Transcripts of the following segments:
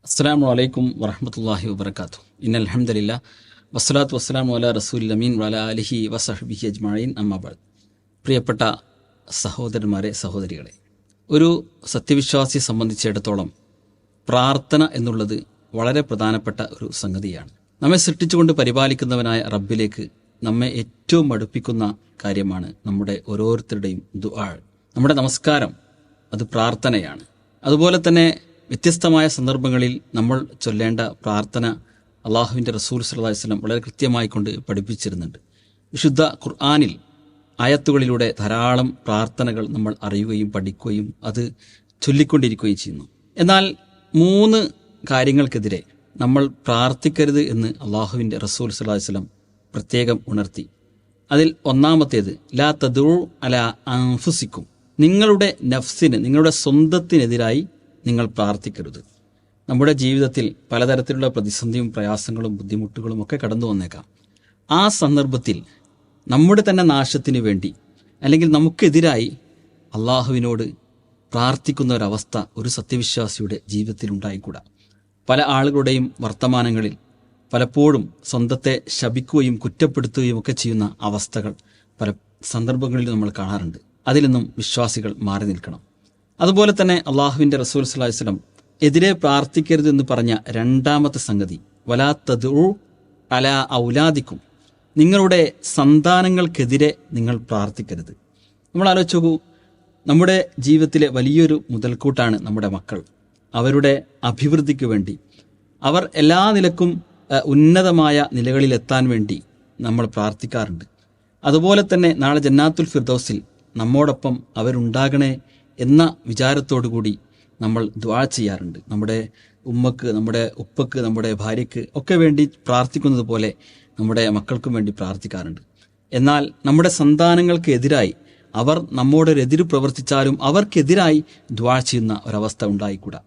അസ്സലാമു അലൈക്കും വറഹ്മത്തുള്ളാഹി വബറകാതുഹു. ഇന്നൽ ഹംദലില്ലാഹ് വസ്സലാത്തു വസ്സലാമു അലാ റസൂലിൽ അമീൻ വഅലാ ആലിഹി വസഹ്ബിഹി അജ്മഈൻ. അമ്മാ ബഅദ്. പ്രിയപ്പെട്ട സഹോദരന്മാരെ, സഹോദരികളെ, ഒരു സത്യവിശ്വാസിയെ സംബന്ധിച്ചിടത്തോളം പ്രാർത്ഥന എന്നുള്ളത് വളരെ പ്രധാനപ്പെട്ട ഒരു സംഗതിയാണ്. നമ്മെ സൃഷ്ടിച്ചുകൊണ്ട് പരിപാലിക്കുന്നവനായ റബ്ബിലേക്ക് നമ്മെ ഏറ്റവും അടുപ്പിക്കുന്ന കാര്യമാണ് നമ്മുടെ ഓരോരുത്തരുടെയും ദുആ. നമ്മുടെ നമസ്കാരം അത് പ്രാർത്ഥനയാണ്. അതുപോലെ തന്നെ വ്യത്യസ്തമായ സന്ദർഭങ്ങളിൽ നമ്മൾ ചൊല്ലേണ്ട പ്രാർത്ഥന അള്ളാഹുവിൻ്റെ റസൂൽ സല്ലല്ലാഹു അലൈഹി വസല്ലം വളരെ കൃത്യമായി കൊണ്ട് പഠിപ്പിച്ചിരുന്നുണ്ട്. വിശുദ്ധ ഖുർആനിൽ ആയത്തുകളിലൂടെ ധാരാളം പ്രാർത്ഥനകൾ നമ്മൾ അറിയുകയും പഠിക്കുകയും അത് ചൊല്ലിക്കൊണ്ടിരിക്കുകയും ചെയ്യുന്നു. എന്നാൽ 3 കാര്യങ്ങൾക്കെതിരെ നമ്മൾ പ്രാർത്ഥിക്കരുത് എന്ന് അള്ളാഹുവിൻ്റെ റസൂൽ സല്ലല്ലാഹു അലൈഹി വസല്ലം പ്രത്യേകം ഉണർത്തി. അതിൽ ഒന്നാമത്തേത് ലാ തദഉ അലാ അൻഫുസിക്കും, നിങ്ങളുടെ നഫ്സിന്, നിങ്ങളുടെ സ്വന്തത്തിനെതിരായി നിങ്ങൾ പ്രാർത്ഥിക്കരുത്. നമ്മുടെ ജീവിതത്തിൽ പലതരത്തിലുള്ള പ്രതിസന്ധിയും പ്രയാസങ്ങളും ബുദ്ധിമുട്ടുകളും ഒക്കെ കടന്നു വന്നേക്കാം. ആ സന്ദർഭത്തിൽ നമ്മുടെ തന്നെ നാശത്തിന് വേണ്ടി അല്ലെങ്കിൽ നമുക്കെതിരായി അള്ളാഹുവിനോട് പ്രാർത്ഥിക്കുന്ന ഒരവസ്ഥ ഒരു സത്യവിശ്വാസിയുടെ ജീവിതത്തിൽ ഉണ്ടായിക്കൂടാ. പല ആളുകളുടെയും വർത്തമാനങ്ങളിൽ പലപ്പോഴും സ്വന്തത്തെ ശപിക്കുകയും കുറ്റപ്പെടുത്തുകയും ഒക്കെ ചെയ്യുന്ന അവസ്ഥകൾ പല സന്ദർഭങ്ങളിൽ നമ്മൾ കാണാറുണ്ട്. അതിൽ നിന്നും വിശ്വാസികൾ മാറി നിൽക്കണം. അതുപോലെ തന്നെ അള്ളാഹുവിൻ്റെ റസൂൽ സല്ലല്ലാഹു അലൈഹി വസല്ലം എതിരെ പ്രാർത്ഥിക്കരുത് എന്ന് പറഞ്ഞ രണ്ടാമത്തെ സംഗതി വലാ തദ്ഉ അലാ ഔലാദിക്കും, നിങ്ങളുടെ സന്താനങ്ങൾക്കെതിരെ നിങ്ങൾ പ്രാർത്ഥിക്കരുത്. നമ്മൾ ആലോചിച്ച് നോക്കൂ, നമ്മുടെ ജീവിതത്തിലെ വലിയൊരു മുതൽക്കൂട്ടാണ് നമ്മുടെ മക്കൾ. അവരുടെ അഭിവൃദ്ധിക്ക് വേണ്ടി, അവർ എല്ലാ നിലക്കും ഉന്നതമായ നിലകളിലെത്താൻ വേണ്ടി നമ്മൾ പ്രാർത്ഥിക്കാറുണ്ട്. അതുപോലെ തന്നെ നാളെ ജന്നാത്തുൽ ഫിർദൗസിൽ നമ്മോടൊപ്പം അവരുണ്ടാകണേ എന്ന വിചാരത്തോടു കൂടി നമ്മൾ ദുആ ചെയ്യാറുണ്ട്. നമ്മുടെ ഉമ്മക്ക്, നമ്മുടെ ഉപ്പക്ക്, നമ്മുടെ ഭാര്യയ്ക്ക് ഒക്കെ വേണ്ടി പ്രാർത്ഥിക്കുന്നത് പോലെ നമ്മുടെ മക്കൾക്കും വേണ്ടി പ്രാർത്ഥിക്കാറുണ്ട്. എന്നാൽ നമ്മുടെ സന്താനങ്ങൾക്ക് എതിരായി, അവർ നമ്മോടൊരെതിര് പ്രവർത്തിച്ചാലും അവർക്കെതിരായി ദുആ ചെയ്യുന്ന ഒരവസ്ഥ ഉണ്ടായിക്കൂടാ.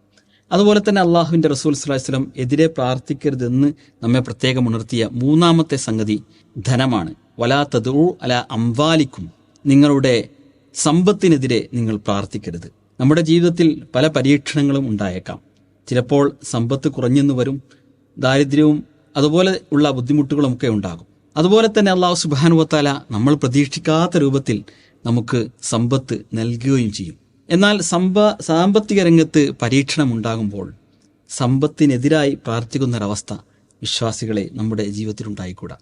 അതുപോലെ തന്നെ അള്ളാഹുവിൻ്റെ റസൂൽ സല്ലല്ലാഹു അലൈഹി വസല്ലം എതിരെ പ്രാർത്ഥിക്കരുതെന്ന് നമ്മെ പ്രത്യേകം ഉണർത്തിയ മൂന്നാമത്തെ സംഗതി ധനമാണ്. വലാ തദ്ഉ അലാ അംവാലിക്കും, നിങ്ങളുടെ സമ്പത്തിനെതിരെ നിങ്ങൾ പ്രാർത്ഥിക്കരുത്. നമ്മുടെ ജീവിതത്തിൽ പല പരീക്ഷണങ്ങളും ഉണ്ടായേക്കാം. ചിലപ്പോൾ സമ്പത്ത് കുറഞ്ഞെന്ന് വരും, ദാരിദ്ര്യവും അതുപോലെ ഉള്ള ബുദ്ധിമുട്ടുകളും ഒക്കെ ഉണ്ടാകും. അതുപോലെ തന്നെ അല്ലാഹു സുബ്ഹാനഹു വ തആല നമ്മൾ പ്രതീക്ഷിക്കാത്ത രൂപത്തിൽ നമുക്ക് സമ്പത്ത് നൽകുകയും ചെയ്യും. എന്നാൽ സാമ്പത്തിക രംഗത്ത് പരീക്ഷണം ഉണ്ടാകുമ്പോൾ സമ്പത്തിനെതിരായി പ്രാർത്ഥിക്കുന്നൊരവസ്ഥ വിശ്വാസികളെ നമ്മുടെ ജീവിതത്തിൽ ഉണ്ടായിക്കൂടാ.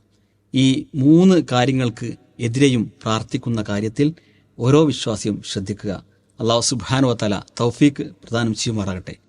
ഈ 3 കാര്യങ്ങൾക്ക് എതിരെയും പ്രാർത്ഥിക്കുന്ന കാര്യത്തിൽ ഓരോ വിശ്വാസിയും ശ്രദ്ധിക്കുക. അല്ലാഹു സുബ്ഹാനഹു വ തആല തൗഫീഖ് പ്രദാനം ചെയ്യുമാറാകട്ടെ.